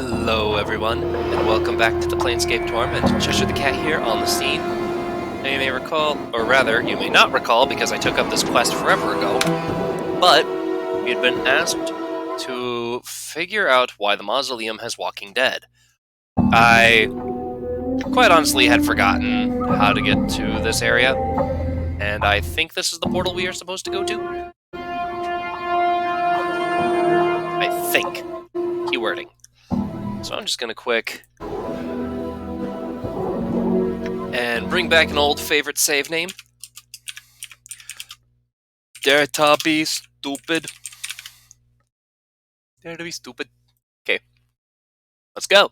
Hello everyone, and welcome back to the Planescape Torment. Xeshire the Cat here on the scene. Now you may recall, or rather, you may not recall because I took up this quest forever ago, but we had been asked to figure out why the mausoleum has walking dead. I quite honestly had forgotten how to get to this area, and I think this is the portal we are supposed to go to. I think. Keywording. So I'm just going to quick and bring back an old favorite save name. Dare to be stupid. Dare to be stupid. Okay. Let's go.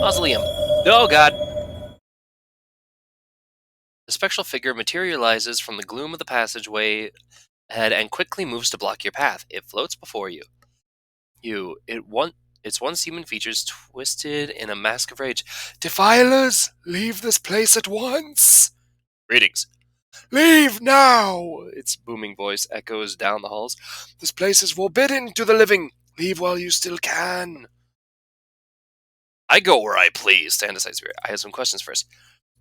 Mausoleum. Oh god. The spectral figure materializes from the gloom of the passageway ahead and quickly moves to block your path. It floats before you. Its once human features twisted in a mask of rage. Defilers, leave this place at once! Greetings. Leave now! Its booming voice echoes down the halls. This place is forbidden to the living. Leave while you still can. I go where I please, stand aside spirit. I have some questions first.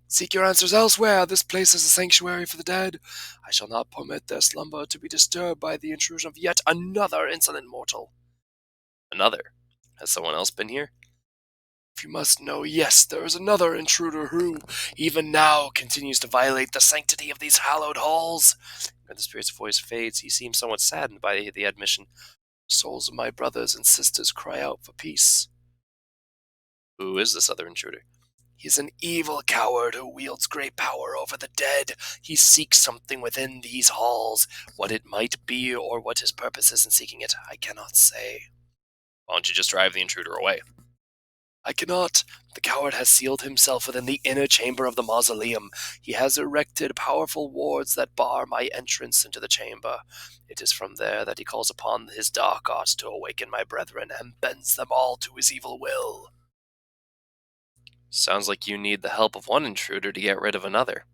Seek your answers elsewhere. This place is a sanctuary for the dead. I shall not permit their slumber to be disturbed by the intrusion of yet another insolent mortal. Another? Has someone else been here? If you must know, yes, there is another intruder who, even now, continues to violate the sanctity of these hallowed halls. When the spirit's voice fades, he seems somewhat saddened by the admission. Souls of my brothers and sisters cry out for peace. Who is this other intruder? He is an evil coward who wields great power over the dead. He seeks something within these halls. What it might be or what his purpose is in seeking it, I cannot say. Why don't you just drive the intruder away? I cannot. The coward has sealed himself within the inner chamber of the mausoleum. He has erected powerful wards that bar my entrance into the chamber. It is from there that he calls upon his dark arts to awaken my brethren and bends them all to his evil will. Sounds like you need the help of one intruder to get rid of another.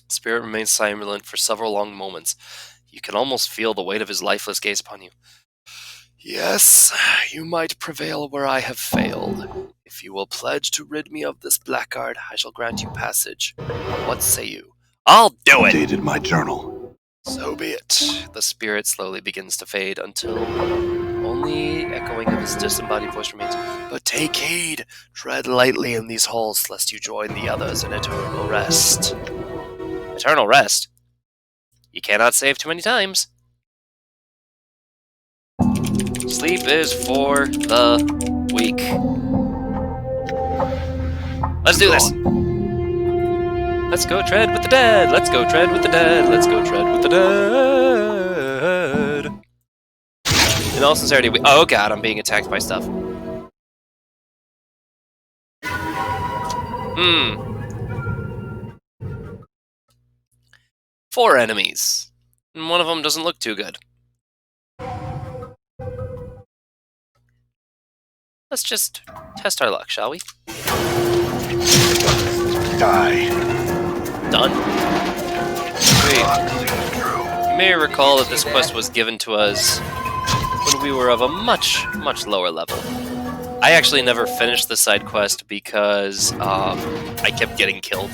Spirit remains silent for several long moments. You can almost feel the weight of his lifeless gaze upon you. Yes, you might prevail where I have failed. If you will pledge to rid me of this blackguard, I shall grant you passage. What say you? I'll do it! Updated my journal. So be it. The spirit slowly begins to fade until only echoing of his disembodied voice remains. But take heed! Tread lightly in these halls, lest you join the others in eternal rest. Eternal rest? You cannot save too many times. Sleep is for the weak. Let's do this! Let's go tread with the dead! Let's go tread with the dead! Let's go tread with the dead! In all sincerity, oh god, I'm being attacked by stuff. Four enemies. And one of them doesn't look too good. Let's just test our luck, shall we? Die. Done? Wait. You may recall that this quest was given to us when we were of a much, much lower level. I actually never finished the side quest because I kept getting killed.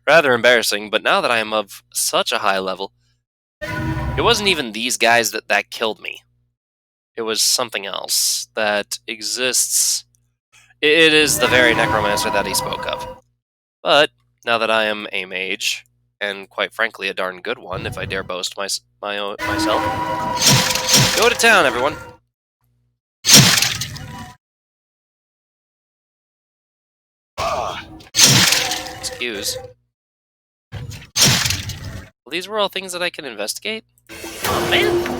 Rather embarrassing, but now that I am of such a high level, it wasn't even these guys that killed me. It was something else that exists. It is the very necromancer that he spoke of. But now that I am a mage, and quite frankly a darn good one, if I dare boast myself, go to town, everyone. Excuse. Well, these were all things that I can investigate? Oh, man.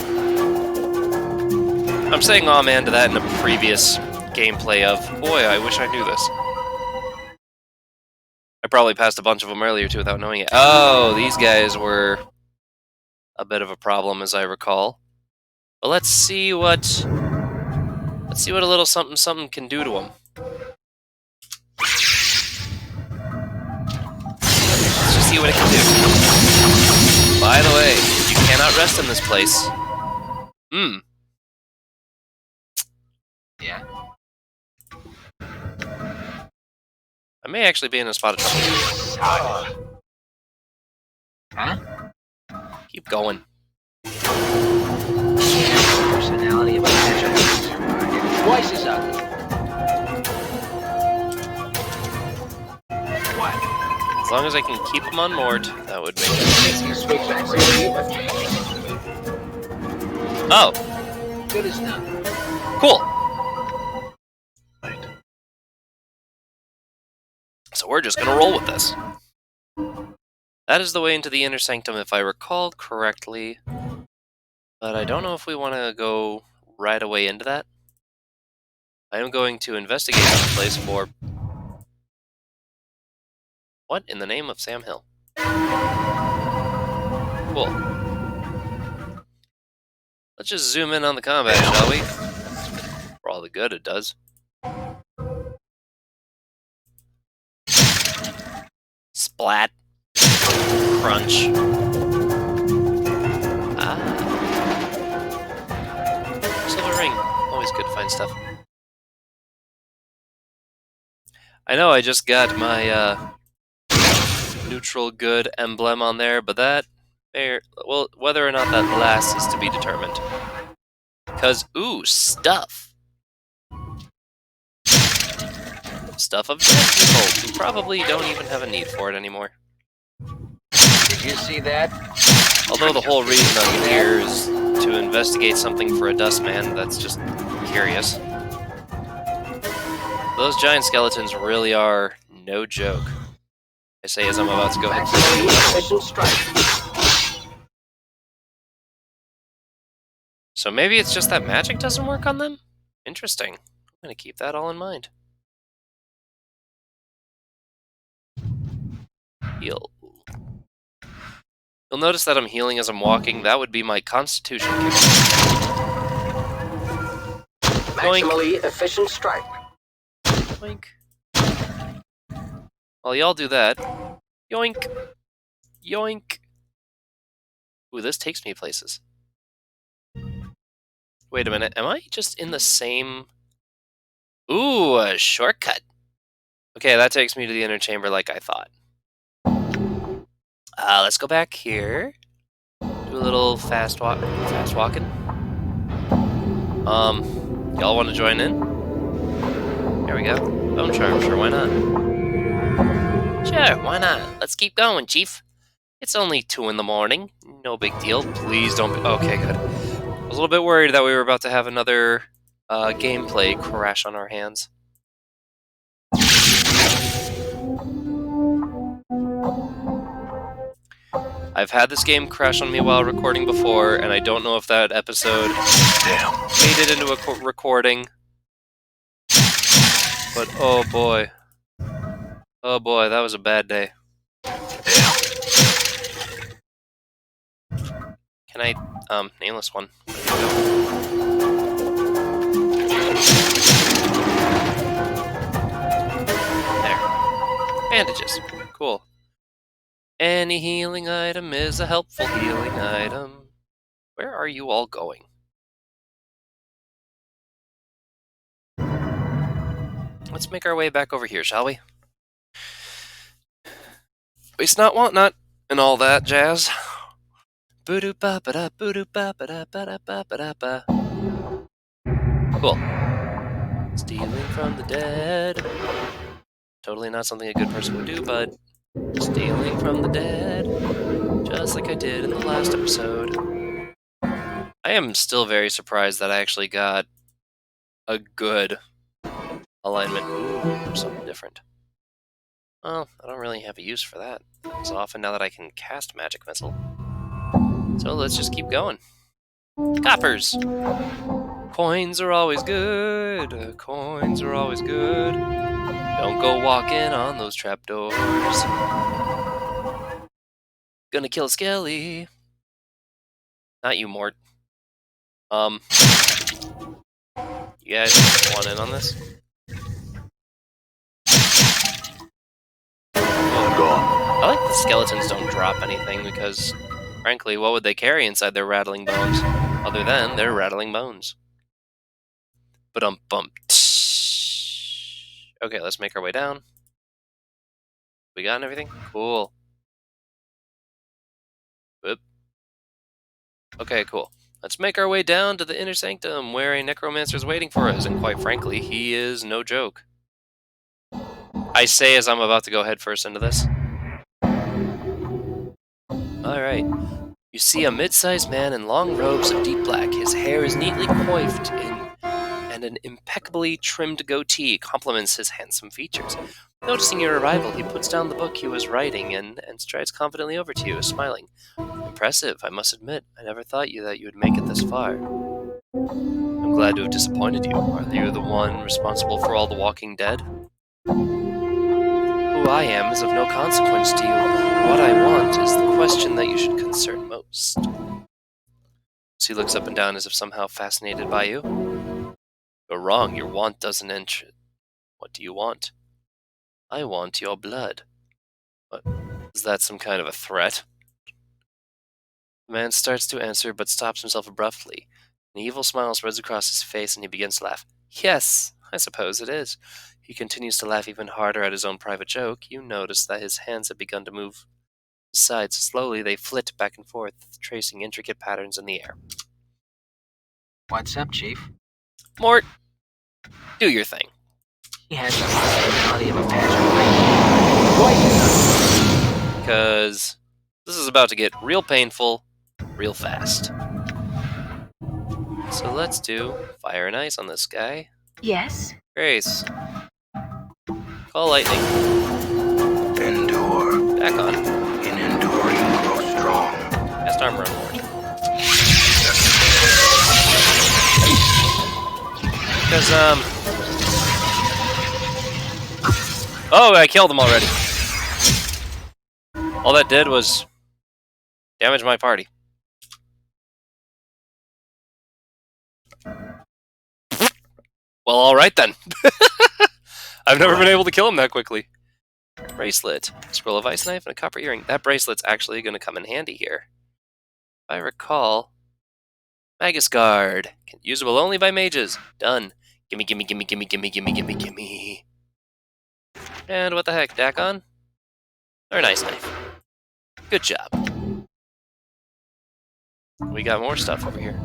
I'm saying aw man to that in a previous gameplay of, boy, I wish I knew this. I probably passed a bunch of them earlier too without knowing it. Oh, these guys were a bit of a problem as I recall. But let's see what a little something something can do to them. Let's just see what it can do. By the way, you cannot rest in this place. Hmm. Yeah. I may actually be in a spot of trouble. Huh? Keep going. Personality of a measure. Twice as ugly. What? As long as I can keep them unmoored, that would make it. Oh. Good as done. Cool. Right. So we're just gonna roll with this. That is the way into the inner sanctum, if I recall correctly. But I don't know if we want to go right away into that. I am going to investigate this place for... What in the name of Sam Hill? Cool. Let's just zoom in on the combat, shall we? For all the good it does. Splat. Crunch. Ah. Silver ring. Always good to find stuff. I know I just got my neutral good emblem on there, but that... well, whether or not that lasts is to be determined. Because, ooh, stuff. Stuff of dead people who probably don't even have a need for it anymore. Did you see that? Although the whole reason I'm here is to investigate something for a Dustman, that's just curious. Those giant skeletons really are no joke. I say as I'm about to go ahead and Official strike. So maybe it's just that magic doesn't work on them? Interesting. I'm going to keep that all in mind. Heal. You'll notice that I'm healing as I'm walking. That would be my constitution kick. Maximally efficient strike. Yoink. While y'all do that, yoink, yoink. Ooh, this takes me places. Wait a minute, am I just in the same... Ooh, a shortcut. Okay, that takes me to the inner chamber like I thought. Let's go back here. Do a little fast walking. Y'all want to join in? There we go. Bone charm, sure, why not? Sure, why not? Let's keep going, Chief. It's only 2 in the morning. No big deal. Please don't be... Okay, good. I was a little bit worried that we were about to have another gameplay crash on our hands. I've had this game crash on me while recording before, and I don't know if that episode made it into a recording. But oh boy. Oh boy, that was a bad day. Can I, nameless one. There. Bandages. Cool. Any healing item is a helpful healing item. Where are you all going? Let's make our way back over here, shall we? Waste not, want not, and all that jazz. Cool. Stealing from the dead. Totally not something a good person would do, but stealing from the dead. Just like I did in the last episode. I am still very surprised that I actually got a good alignment. Ooh, something different. Well, I don't really have a use for that as often now that I can cast Magic Missile. So let's just keep going. Coppers! Coins are always good. Coins are always good. Don't go walking on those trapdoors. Gonna kill Skelly. Not you, Mort. You guys want in on this? I'm gone. I like the skeletons don't drop anything because Frankly, what would they carry inside their rattling bones, other than their rattling bones? Ba-dum-bum. Okay, let's make our way down. We got everything? Cool. Whoop. Okay, cool. Let's make our way down to the inner sanctum, where a necromancer is waiting for us, and quite frankly, he is no joke. I say as I'm about to go head first into this. Alright. You see a mid-sized man in long robes of deep black. His hair is neatly coiffed and an impeccably trimmed goatee complements his handsome features. Noticing your arrival, he puts down the book he was writing and strides confidently over to you, smiling. Impressive, I must admit. I never thought that you would make it this far. I'm glad to have disappointed you. Are you the one responsible for all the walking dead? Who I am is of no consequence to you. What I want is the question that you should concern most. So he looks up and down as if somehow fascinated by you. You're wrong. Your want doesn't enter. What do you want? I want your blood. What? Is that some kind of a threat? The man starts to answer, but stops himself abruptly. An evil smile spreads across his face, and he begins to laugh. Yes, I suppose it is. He continues to laugh even harder at his own private joke. You notice that his hands have begun to move. Besides, slowly they flit back and forth, tracing intricate patterns in the air. What's up, Chief? Mort, do your thing. He has the personality of a passion. Because this is about to get real painful, real fast. So let's do fire and ice on this guy. Yes? Grace. Call lightning. Endure. Back on. In enduring, grow strong. Cast armor on Mort. Because, oh, I killed him already. All that did was damage my party. Well, alright then. I've never been able to kill him that quickly. Bracelet. Scroll of ice knife and a copper earring. That bracelet's actually going to come in handy here. If I recall... Magus Guard. Usable only by mages. Done. Gimme, gimme, gimme, gimme, gimme, gimme, gimme, gimme. And what the heck, Dakon? Or an ice knife. Good job. We got more stuff over here.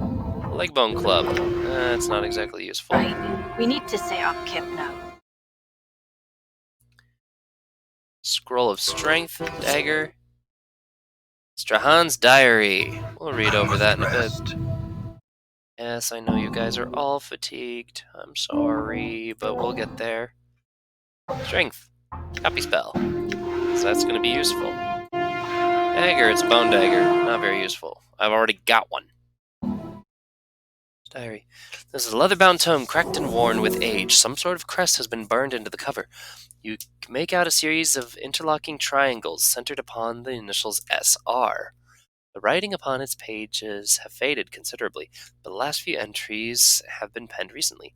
Leg bone club. That's not exactly useful. Right. We need to set up camp now. Scroll of strength. Dagger. Strahan's diary. We'll read over that in a bit. Yes, I know you guys are all fatigued. I'm sorry, but we'll get there. Strength. Copy spell. So that's going to be useful. Dagger, it's a bone dagger. Not very useful. I've already got one. Diary. This is a leather-bound tome, cracked and worn with age. Some sort of crest has been burned into the cover. You can make out a series of interlocking triangles centered upon the initials SR. The writing upon its pages have faded considerably, but the last few entries have been penned recently.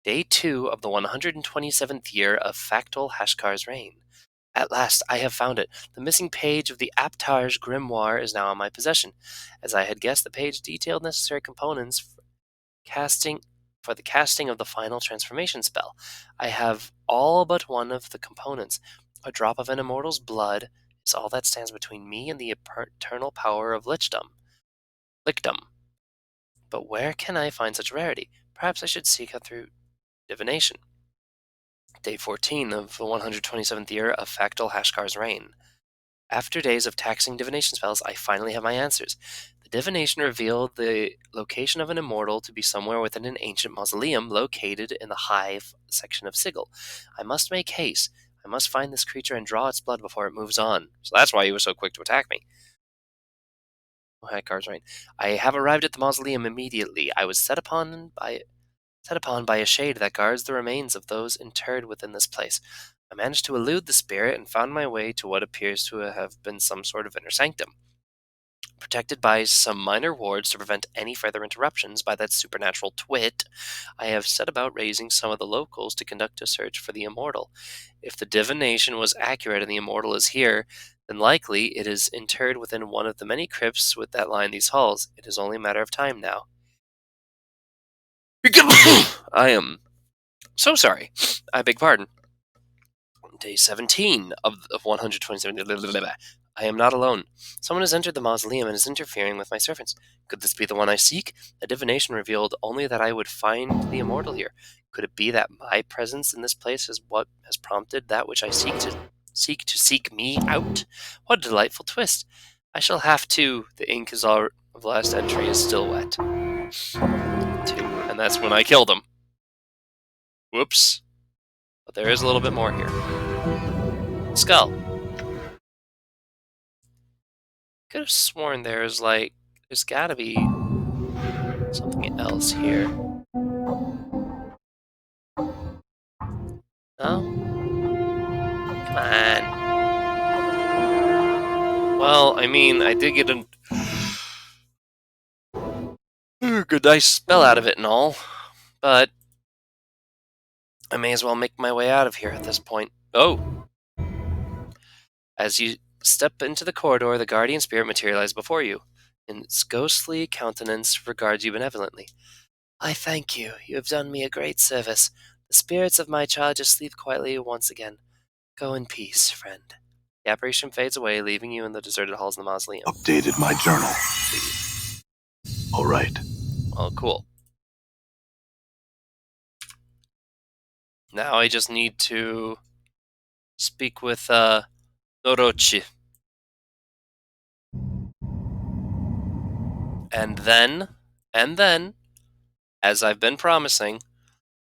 Day 2 of the 127th year of Factal Hashkar's reign. At last, I have found it. The missing page of the Aptar's grimoire is now in my possession. As I had guessed, the page detailed necessary components for the casting of the final transformation spell. I have all but one of the components. A drop of an immortal's blood is all that stands between me and the eternal power of lichdom. But where can I find such rarity? Perhaps I should seek out through divination. Day 14 of the 127th year of Factal Hashkar's reign. After days of taxing divination spells, I finally have my answers. The divination revealed the location of an immortal to be somewhere within an ancient mausoleum located in the hive section of Sigil. I must make haste. I must find this creature and draw its blood before it moves on. So that's why he was so quick to attack me. Hashkar's reign. I have arrived at the mausoleum immediately. I was set upon by a shade that guards the remains of those interred within this place. I managed to elude the spirit and found my way to what appears to have been some sort of inner sanctum. Protected by some minor wards to prevent any further interruptions by that supernatural twit, I have set about raising some of the locals to conduct a search for the immortal. If the divination was accurate and the immortal is here, then likely it is interred within one of the many crypts that line these halls. It is only a matter of time now. I am so sorry. I beg pardon. Day 17 of 127. I am not alone. Someone has entered the mausoleum and is interfering with my servants. Could this be the one I seek? A divination revealed only that I would find the immortal here. Could it be that my presence in this place is what has prompted that which I seek me out? What a delightful twist. I shall have to. The ink is all of last entry is still wet. 2, and that's when I killed him. Whoops. But there is a little bit more here. Skull. Could have sworn there's gotta be something else here. No? Come on. Well, I mean, I did get a good nice spell out of it and all, but I may as well make my way out of here at this point. Oh! As you step into the corridor, the guardian spirit materializes before you. And its ghostly countenance regards you benevolently. I thank you. You have done me a great service. The spirits of my child just sleep quietly once again. Go in peace, friend. The apparition fades away, leaving you in the deserted halls of the mausoleum. Updated my journal. All right. Oh, cool. Now I just need to speak with Norochi. And then, as I've been promising,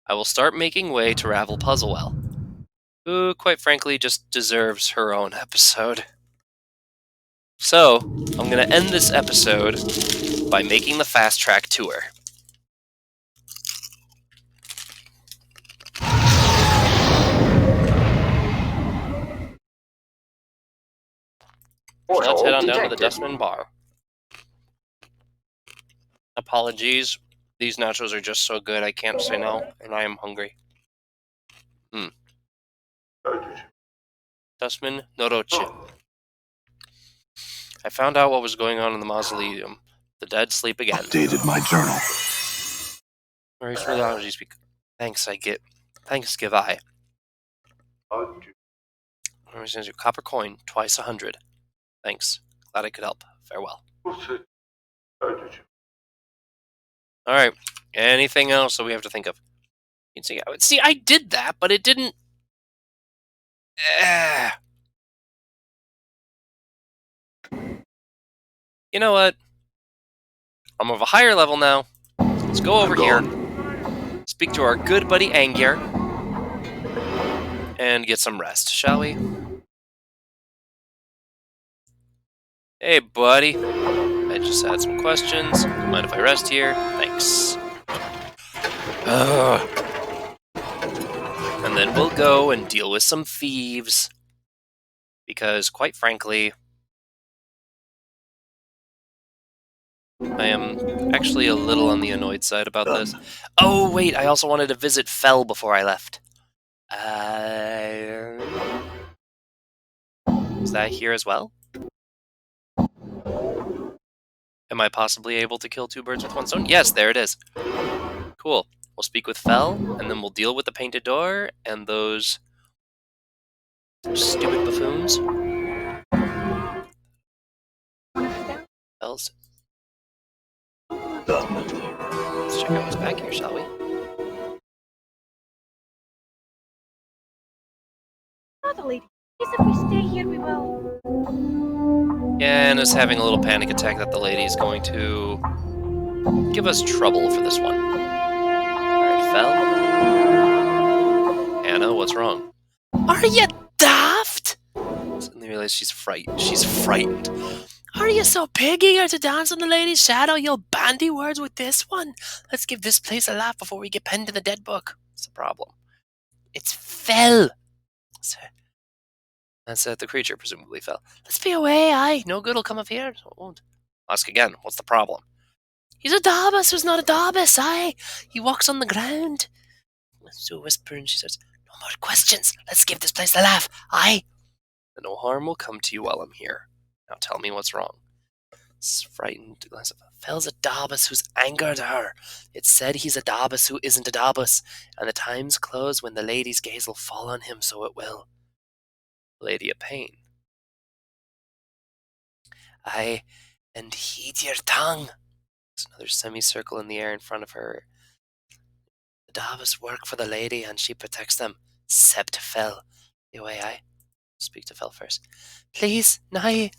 I will start making way to Ravel Puzzlewell, who, quite frankly, just deserves her own episode. So, I'm going to end this episode by making the fast track tour. Let's head on down to the Dustmen bar. Apologies. These nachos are just so good I can't say no, and I am hungry. Dustman Norochi. I found out what was going on in the mausoleum. The dead sleep again. Updated my journal. Very for the speak. Thanks give I. Copper coin, twice 100. Thanks. Glad I could help. Farewell. Alright. Anything else that we have to think of? See, I did that, but it didn't... You know what? I'm of a higher level now. Let's go over here, speak to our good buddy Angier, and get some rest, shall we? Hey, buddy. I just had some questions. Mind if I rest here? Thanks. And then we'll go and deal with some thieves. Because, quite frankly, I am actually a little on the annoyed side about this. Oh, wait, I also wanted to visit Fell before I left. Is that here as well? Am I possibly able to kill 2 birds with 1 stone? Yes, there it is. Cool. We'll speak with Fell, and then we'll deal with the painted door and those stupid buffoons. Fell's. Let's check out what's back here, shall we? Not lady. Please, if we stay here, we will. Yeah, and is having a little panic attack that the lady's going to give us trouble for this one. Alright, Fell. Anna, what's wrong? Are you daft? Suddenly realize she's frightened. Are you so pig-eager to dance in the lady's shadow, you'll bandy words with this one? Let's give this place a laugh before we get penned in the dead book. It's a problem. It's Fell. That's the creature presumably fell. Let's be away, aye. No good'll come of here. So it won't. Ask again. What's the problem? He's a Darbus who's not a Darbus, aye. He walks on the ground. So whispering, she says, no more questions. Let's give this place a laugh, aye. No harm will come to you while I'm here. Now tell me what's wrong. Frightened glance of Fell's a Dabbus who's angered her. It's said he's a Dabbus who isn't a Dabbus, and the time's close when the lady's gaze will fall on him, so it will. Lady of Pain. Aye, and heed your tongue. There's another semicircle in the air in front of her. The Dabbus work for the lady, and she protects them. Sept Fell. The way I speak to Fell first. Please, nae,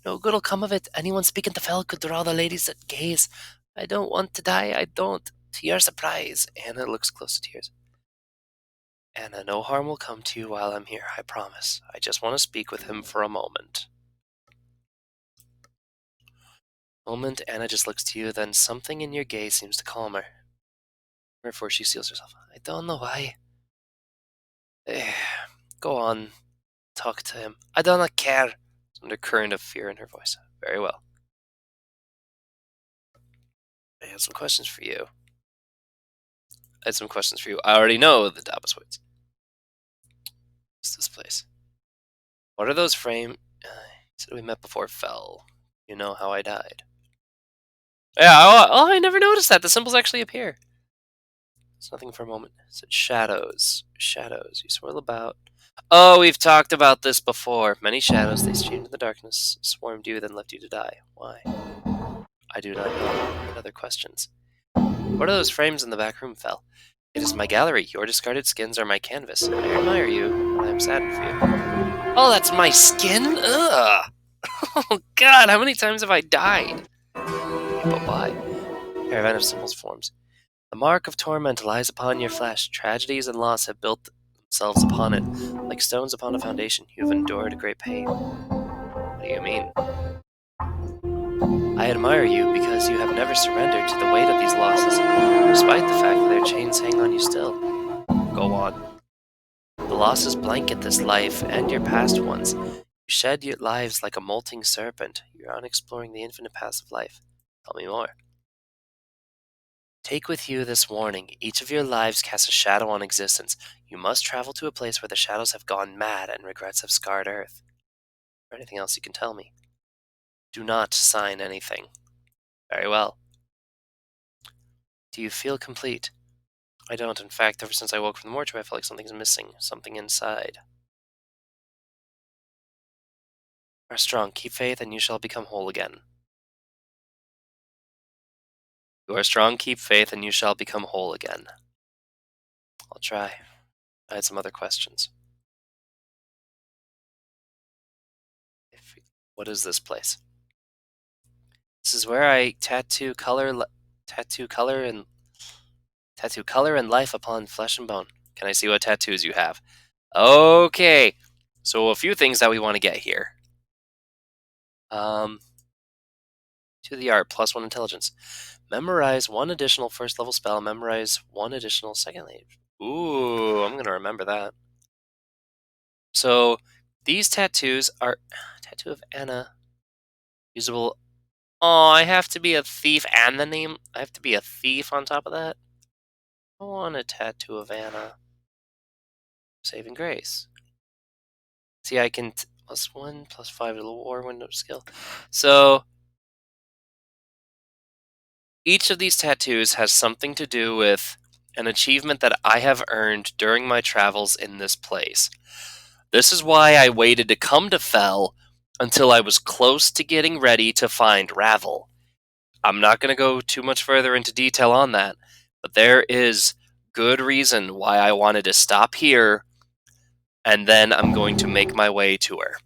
no good'll come of it. Anyone speaking to Fell could draw the lady's gaze. I don't want to die, I don't. To your surprise. Anna looks close to tears. Anna, no harm will come to you while I'm here, I promise. I just want to speak with him for a moment. Anna just looks to you, then something in your gaze seems to calm her. Therefore, she seals herself. I don't know why. Go on, talk to him. I do not care. There's an undercurrent of fear in her voice. Very well. I have some questions for you. I already know the Dabbus Woods. What's this place? What are those frames? Said we met before Fell. You know how I died. Yeah, I never noticed that. The symbols actually appear. It's nothing for a moment. It said shadows. Shadows. You swirl about. Oh, we've talked about this before. Many shadows, they streamed in the darkness, swarmed you, then left you to die. Why? I do not know. What other questions? What are those frames in the back room, Fell? It is my gallery. Your discarded skins are my canvas. I admire you, but I am saddened for you. Oh, that's my skin? Ugh! Oh, God, how many times have I died? But why? Caravan of symbols forms. The mark of torment lies upon your flesh. Tragedies and loss have built themselves upon it. Like stones upon a foundation, you have endured great pain. What do you mean? I admire you because you have never surrendered to the weight of these losses, despite the fact that their chains hang on you still. Go on. The losses blanket this life and your past ones. You shed your lives like a molting serpent. You're on exploring the infinite paths of life. Tell me more. Take with you this warning. Each of your lives casts a shadow on existence. You must travel to a place where the shadows have gone mad and regrets have scarred Earth. Or anything else you can tell me. Do not sign anything. Very well. Do you feel complete? I don't. In fact, ever since I woke from the mortuary, I feel like something's missing. Something inside. You are strong. Keep faith, and you shall become whole again. You are strong. Keep faith, and you shall become whole again. I'll try. I had some other questions. What is this place? This is where I tattoo color and life upon flesh and bone. Can I see what tattoos you have? Okay. So a few things that we want to get here. To the art, +1 intelligence. Memorize 1 additional first level spell. Memorize 1 additional second level. Ooh, I'm gonna remember that. So these tattoos are tattoo of Anna. Usable. Oh, I have to be a thief and the name. I have to be a thief on top of that. I want a tattoo of Anna. Saving grace. See, I can +1, +5 to the war window skill. So each of these tattoos has something to do with an achievement that I have earned during my travels in this place. This is why I waited to come to Fell until I was close to getting ready to find Ravel. I'm not going to go too much further into detail on that, but there is good reason why I wanted to stop here, and then I'm going to make my way to her.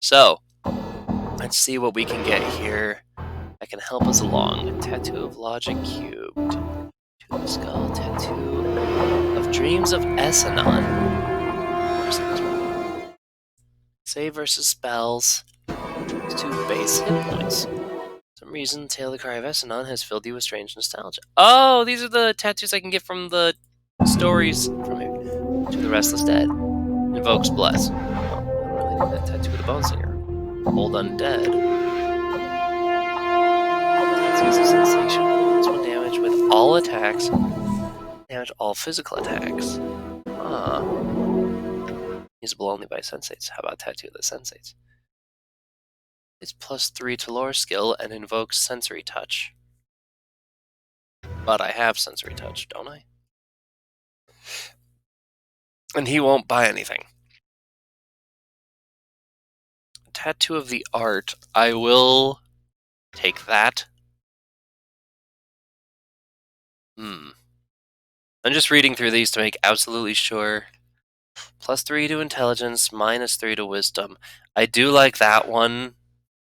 So, let's see what we can get here that can help us along. Tattoo of Logic cubed. Tattoo of Skull. Tattoo of Dreams of Essenon. Save versus spells. 2 base hit points. For some reason, Tale of the Cry of Essenon has filled you with strange nostalgia. Oh, these are the tattoos I can get from the stories from here. To the Restless Dead. Invokes Bless. Oh, I don't really need that tattoo of the Bone Singer. Hold Undead. Tattoos of Sensation. +1 damage with all attacks. Damage all physical attacks. Usable only by sensates. How about Tattoo of the Sensates? It's +3 to lore skill and invokes sensory touch. But I have sensory touch, don't I? And he won't buy anything. Tattoo of the Art. I will take that. I'm just reading through these to make absolutely sure. +3 to intelligence, -3 to wisdom. I do like that one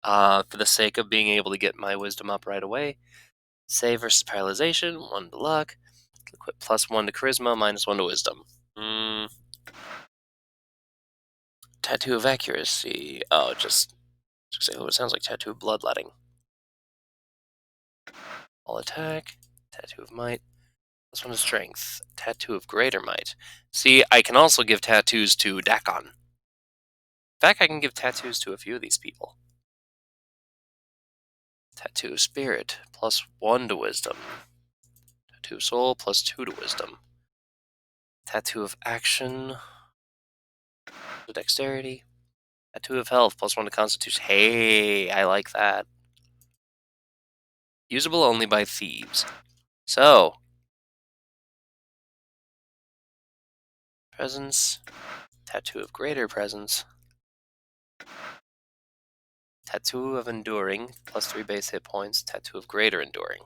for the sake of being able to get my wisdom up right away. Save versus paralyzation, 1 to luck. Equip +1 to charisma, -1 to wisdom. Tattoo of accuracy. Oh, it sounds like tattoo of bloodletting. All attack. Tattoo of might. +1 to strength. Tattoo of greater might. See, I can also give tattoos to Dakon. In fact, I can give tattoos to a few of these people. Tattoo of spirit. +1 to wisdom. Tattoo of soul. +2 to wisdom. Tattoo of action. To dexterity. Tattoo of health. +1 to constitution. Hey, I like that. Usable only by thieves. So, presence. Tattoo of greater presence. Tattoo of enduring. +3 base hit points. Tattoo of greater enduring.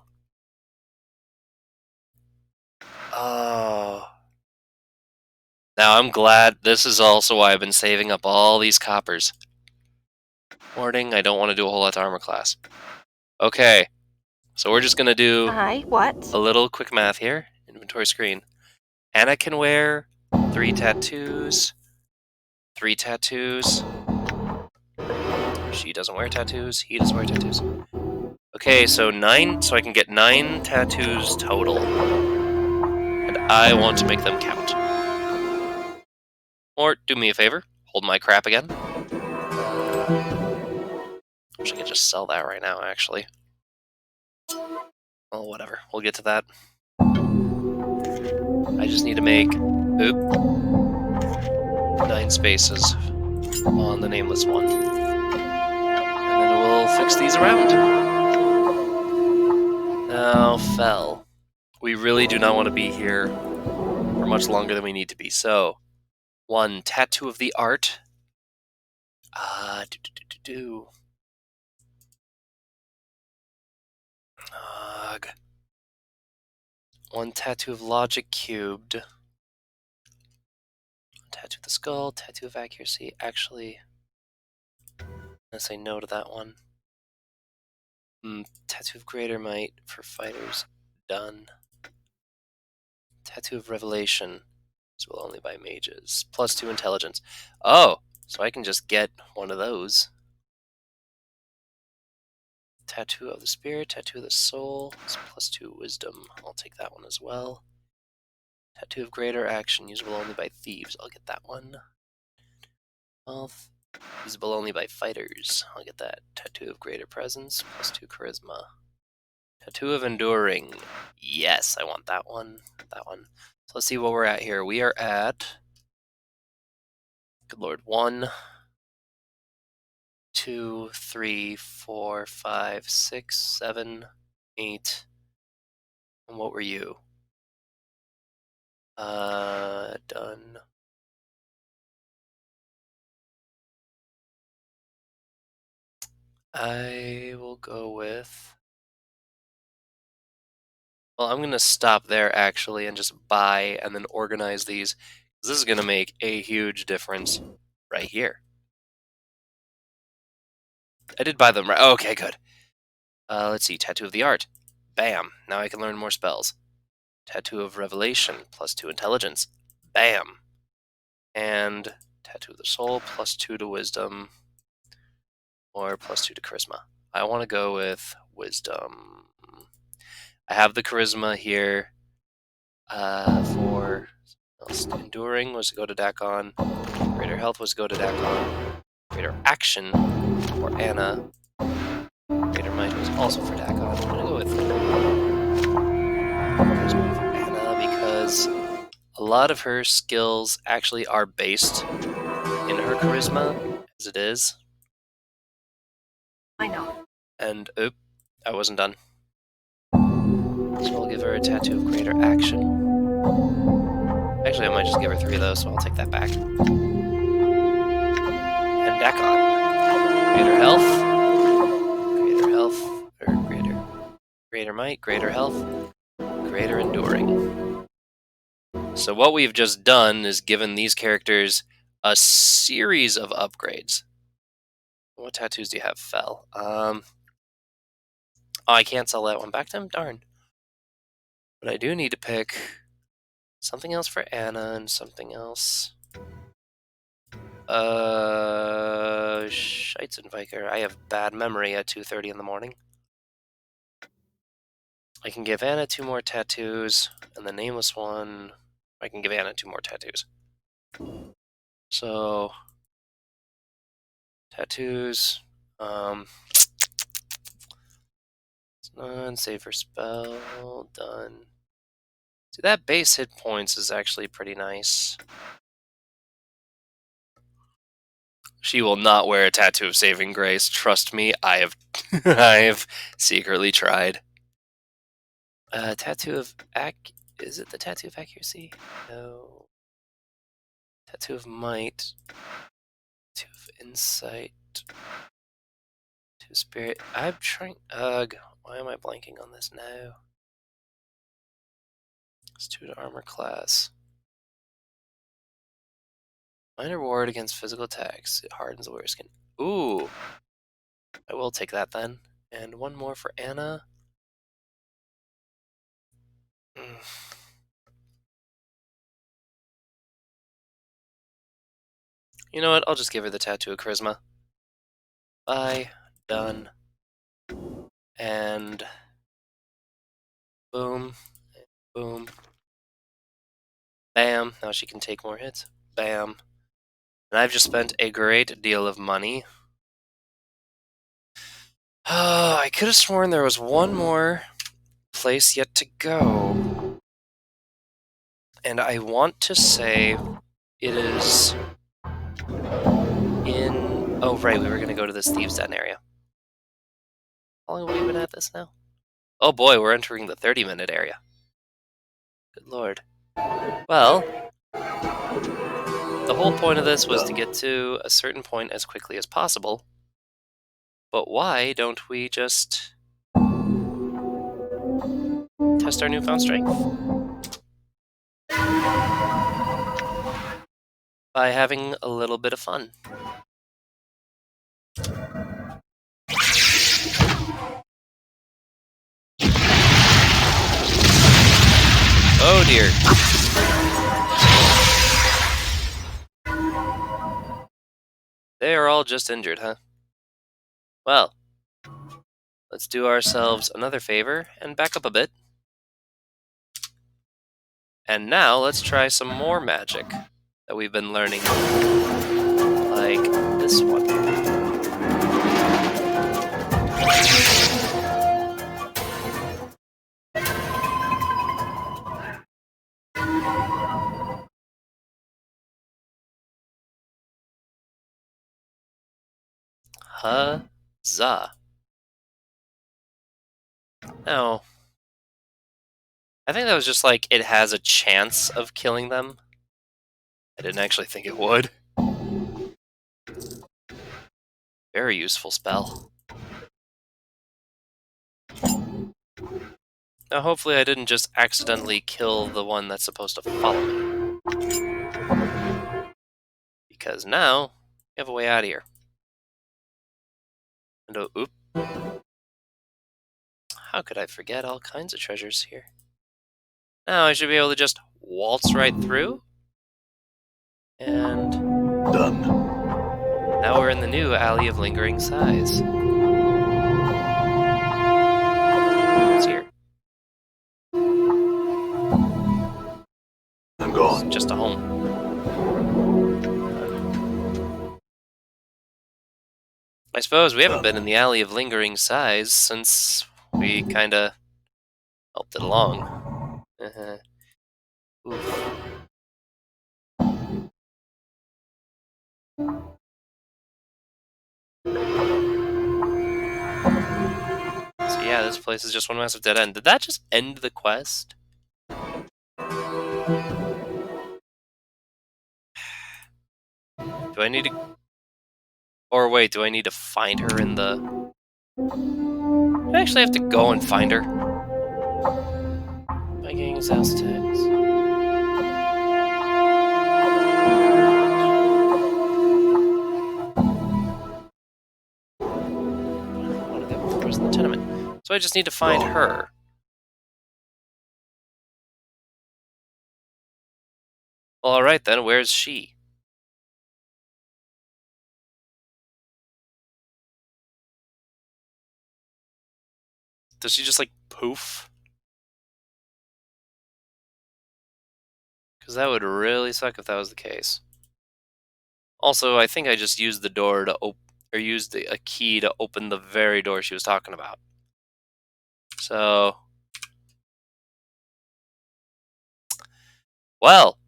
Oh. Now I'm glad. This is also why I've been saving up all these coppers. Warding, I don't want to do a whole lot to armor class. Okay. So we're just going to do What? a little quick math here. Inventory screen. Anna can wear 3 tattoos. 3 tattoos. She doesn't wear tattoos. He doesn't wear tattoos. Okay, so 9. So I can get 9 tattoos total. And I want to make them count. Or do me a favor. Hold my crap again. Wish I could just sell that right now, actually. Oh, whatever. We'll get to that. I just need to make 9 spaces on the nameless one. And then we'll fix these around. Now, Fell. We really do not want to be here for much longer than we need to be. So, 1, Tattoo of the Art. Ugh. 1 Tattoo of Logic cubed. 1 Tattoo of the Skull, Tattoo of Accuracy. Actually, I'm gonna say no to that one. Tattoo of Greater Might for fighters. Done. Tattoo of Revelation. This will only by mages. +2 intelligence. Oh, so I can just get one of those. Tattoo of the Spirit, Tattoo of the Soul. It's +2 wisdom. I'll take that one as well. Tattoo of Greater Action, usable only by thieves. I'll get that one. Wealth, usable only by fighters. I'll get that. Tattoo of Greater Presence, +2 charisma. Tattoo of Enduring. Yes, I want that one. That one. So let's see what we're at here. We are at, good lord, 1, 2, 3, 4, 5, 6, 7, 8. And what were you? Done. I will go with... Well, I'm going to stop there, actually, and just buy and then organize these. This is going to make a huge difference right here. I did buy them right. Okay, good. Let's see. Tattoo of the Art. Bam. Now I can learn more spells. Tattoo of Revelation. +2 intelligence. Bam. And Tattoo of the Soul. +2 to wisdom. Or +2 to charisma. I want to go with wisdom. I have the charisma here. For enduring was to go to Dakon. Greater health was to go to Dakon. Greater action for Anna. Greater might was also for Dakon. I'm gonna go with charisma for Anna because a lot of her skills actually are based her charisma as it is. I know. And, oop, I wasn't done. So we'll give her a tattoo of greater action. Actually, I might just give her 3 of those, so I'll take that back. And back on. Greater health, or greater might, greater health, greater enduring. So what we've just done is given these characters a series of upgrades. What tattoos do you have, Fel? Oh, I can't sell that one back to him? Darn. But I do need to pick something else for Anna and something else. Scheitzenviker. I have bad memory at 2:30 in the morning. I can give Anna 2 more tattoos, and the nameless one, I can give Anna 2 more tattoos. So, tattoos, done, save her spell, done. See, that base hit points is actually pretty nice. She will not wear a tattoo of saving grace. Trust me, I have I have secretly tried. Tattoo of is it the tattoo of accuracy? No. Tattoo of might. Tattoo of insight. Tattoo of spirit. I'm trying. Ugh. Why am I blanking on this now? It's 2 to armor class. Minor ward against physical attacks. It hardens the wearer skin. Ooh. I will take that then. And 1 more for Anna. You know what? I'll just give her the tattoo of charisma. Bye. Done. And boom. Boom. Bam. Now she can take more hits. Bam. And I've just spent a great deal of money. I could have sworn there was 1 more place yet to go. And I want to say it is in... Oh, right, we were going to go to this Thieves' Den area. How long have we been at this now? Oh boy, we're entering the 30-minute area. Good lord. Well, the whole point of this was to get to a certain point as quickly as possible. But why don't we just test our newfound strength? By having a little bit of fun. Oh dear. They are all just injured, huh? Well, let's do ourselves another favor and back up a bit. And now let's try some more magic that we've been learning. Like this one. Huzzah. Now, I think that was just like, it has a chance of killing them. I didn't actually think it would. Very useful spell. Now, hopefully I didn't just accidentally kill the one that's supposed to follow me. Because now, we have a way out of here. And oh, oop. How could I forget all kinds of treasures here? Now I should be able to just waltz right through. And Done. now we're in the new Alley of Lingering Sighs. It's here. I'm gone. It's just a home. I suppose we haven't been in the Alley of Lingering Sighs since we kinda helped it along. Oof. So yeah, this place is just one massive dead end. Did that just end the quest? Do I need to... Or wait, do I need to find her in the... Do I actually have to go and find her? Vikings, Aztecs... I want to get person in the tenement. So I just need to find her. Well, alright then, where's she? Does she just, like, poof? Because that would really suck if that was the case. Also, I think I just used the door to open... Or used a key to open the very door she was talking about. So... Well...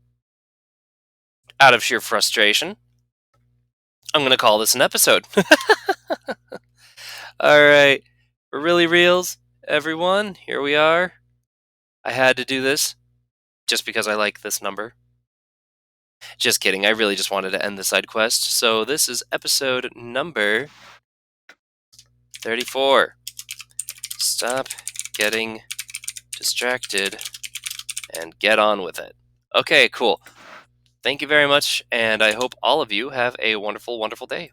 Out of sheer frustration, I'm going to call this an episode. Alright. For really reals, everyone, here we are. I had to do this just because I like this number. Just kidding, I really just wanted to end the side quest. So this is episode number 34. Stop getting distracted and get on with it. Okay, cool. Thank you very much, and I hope all of you have a wonderful, wonderful day.